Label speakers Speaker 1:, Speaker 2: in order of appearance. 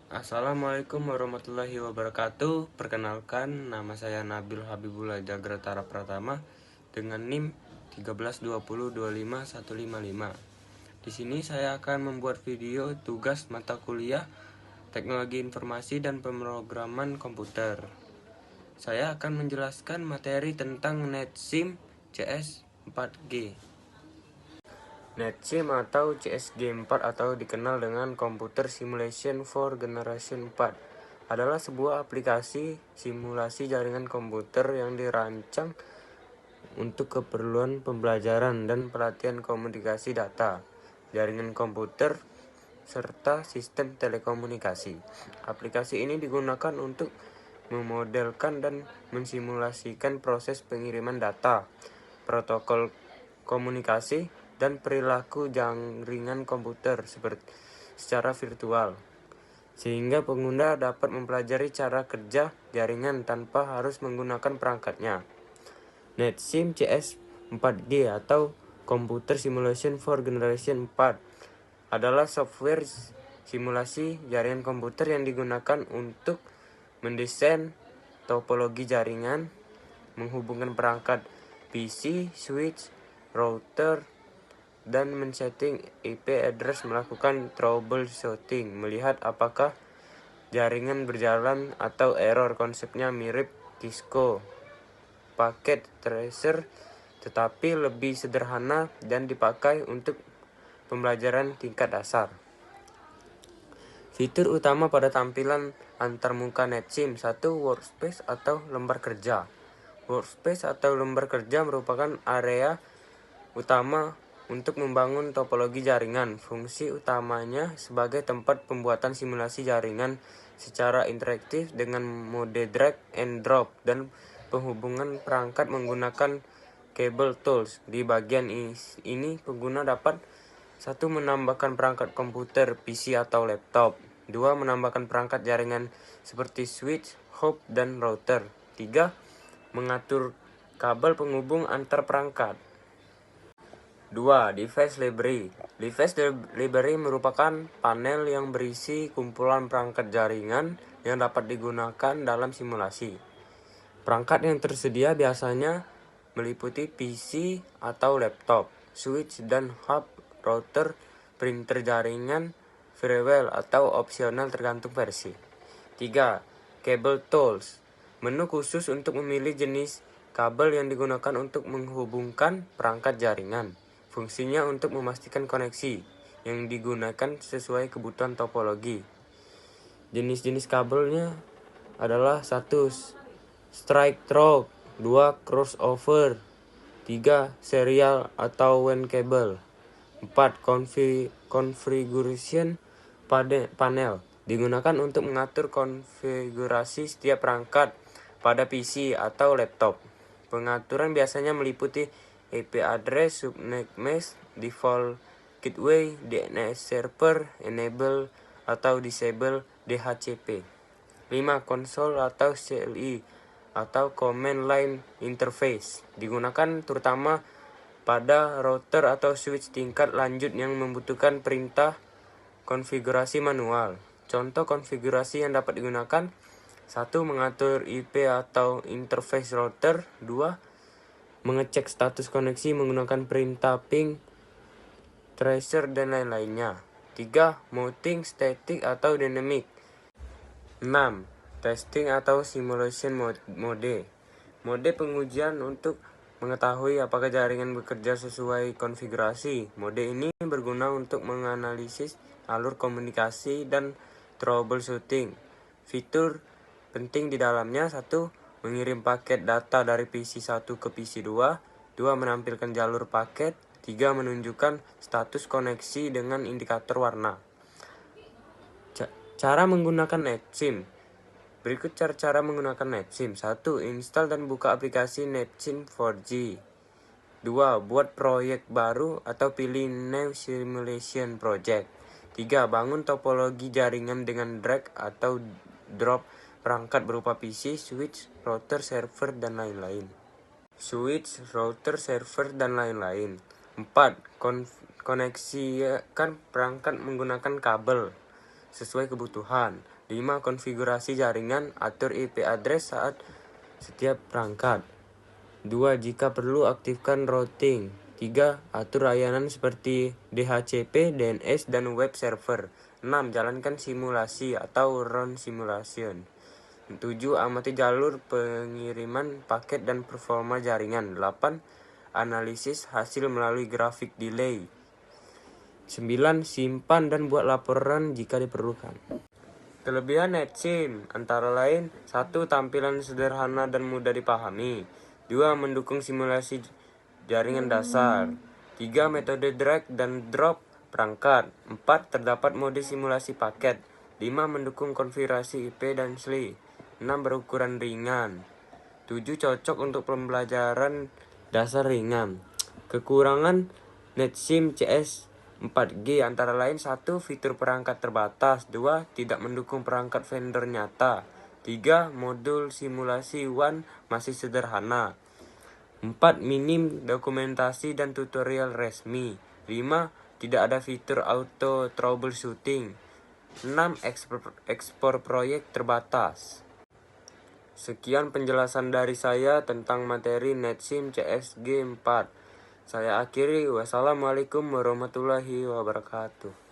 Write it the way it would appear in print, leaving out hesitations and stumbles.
Speaker 1: Assalamualaikum warahmatullahi wabarakatuh. Perkenalkan, nama saya Nabil Habibullah Jagratara Pratama dengan NIM 1320255155. Di sini saya akan membuat video tugas mata kuliah Teknologi Informasi dan Pemrograman Komputer. Saya akan menjelaskan materi tentang NetSim CS4G. NetSim atau CSG4 atau dikenal dengan Computer Simulation for Generation 4 adalah sebuah aplikasi simulasi jaringan komputer yang dirancang untuk keperluan pembelajaran dan pelatihan komunikasi data, jaringan komputer, serta sistem telekomunikasi. Aplikasi ini digunakan untuk memodelkan dan mensimulasikan proses pengiriman data, protokol komunikasi, dan perilaku jaringan komputer secara virtual, sehingga pengguna dapat mempelajari cara kerja jaringan tanpa harus menggunakan perangkatnya. NetSim CS4G atau Computer Simulation for Generation 4 adalah software simulasi jaringan komputer yang digunakan untuk mendesain topologi jaringan, menghubungkan perangkat PC, switch, router, dan men-setting IP address, melakukan troubleshooting, melihat apakah jaringan berjalan atau error. Konsepnya mirip Cisco Packet Tracer, tetapi lebih sederhana dan dipakai untuk pembelajaran tingkat dasar. Fitur utama pada tampilan antarmuka NetSim: 1. Workspace atau lembar kerja. Workspace atau lembar kerja merupakan area utama untuk membangun topologi jaringan. Fungsi utamanya sebagai tempat pembuatan simulasi jaringan secara interaktif dengan mode drag and drop dan penghubungan perangkat menggunakan kabel tools. Di bagian ini pengguna dapat 1. Menambahkan perangkat komputer, PC atau laptop. 2. Menambahkan perangkat jaringan seperti switch, hub, dan router. 3. Mengatur kabel penghubung antar perangkat. 2. Device Library. Device Library merupakan panel yang berisi kumpulan perangkat jaringan yang dapat digunakan dalam simulasi. Perangkat yang tersedia biasanya meliputi PC atau laptop, switch dan hub, router, printer jaringan, firewall atau opsional tergantung versi. 3. Cable Tools. Menu khusus untuk memilih jenis kabel yang digunakan untuk menghubungkan perangkat jaringan. Fungsinya untuk memastikan koneksi yang digunakan sesuai kebutuhan topologi. Jenis-jenis kabelnya adalah 1. Straight through, 2. Crossover, 3. Serial atau WAN cable. 4. Configuration panel. Digunakan untuk mengatur konfigurasi setiap perangkat pada PC atau laptop. Pengaturan biasanya meliputi IP address, subnet mask, default gateway, DNS server, enable atau disable DHCP. 5. Konsol atau CLI atau command line interface. Digunakan terutama pada router atau switch tingkat lanjut yang membutuhkan perintah konfigurasi manual. Contoh konfigurasi yang dapat digunakan: 1. Mengatur IP atau interface router. 2. Mengecek status koneksi menggunakan perintah ping, tracer, dan lain-lainnya. 3. Mounting static atau dynamic. 6. Testing atau simulation mode. Mode pengujian untuk mengetahui apakah jaringan bekerja sesuai konfigurasi. Mode ini berguna untuk menganalisis alur komunikasi dan troubleshooting. Fitur penting di dalamnya: 1. Mengirim paket data dari PC 1 ke PC 2. 2. Menampilkan jalur paket. 3. Menunjukkan status koneksi dengan indikator warna. Cara menggunakan NetSim. Berikut cara menggunakan NetSim. 1. Install dan buka aplikasi NetSim 4G. 2. Buat proyek baru atau pilih New Simulation Project. 3. Bangun topologi jaringan dengan drag atau drop perangkat berupa PC, switch, router, server, dan lain-lain. 4. Koneksikan perangkat menggunakan kabel. sesuai kebutuhan. 5. Konfigurasi jaringan, atur IP address saat setiap perangkat. 2. Jika perlu, aktifkan routing. 3. Atur layanan seperti DHCP, DNS, dan web server. 6. Jalankan simulasi atau run simulation. 7. Amati jalur pengiriman paket dan performa jaringan. 8. Analisis hasil melalui grafik delay. 9. Simpan dan buat laporan jika diperlukan. Kelebihan NetSim antara lain: 1. Tampilan sederhana dan mudah dipahami. 2. Mendukung simulasi jaringan dasar. 3. Metode drag dan drop perangkat. 4. Terdapat mode simulasi paket. 5. Mendukung konfigurasi IP dan SLI. 6. Berukuran ringan. 7. Cocok untuk pembelajaran dasar ringan. Kekurangan NetSim CS 4G antara lain: 1. Fitur perangkat terbatas. 2. Tidak mendukung perangkat vendor nyata. 3. Modul simulasi WAN masih sederhana. 4. Minim dokumentasi dan tutorial resmi. 5. Tidak ada fitur auto troubleshooting. 6. Ekspor proyek terbatas. Sekian penjelasan dari saya tentang materi NetSim CSG 4. Saya akhiri. Wassalamualaikum warahmatullahi wabarakatuh.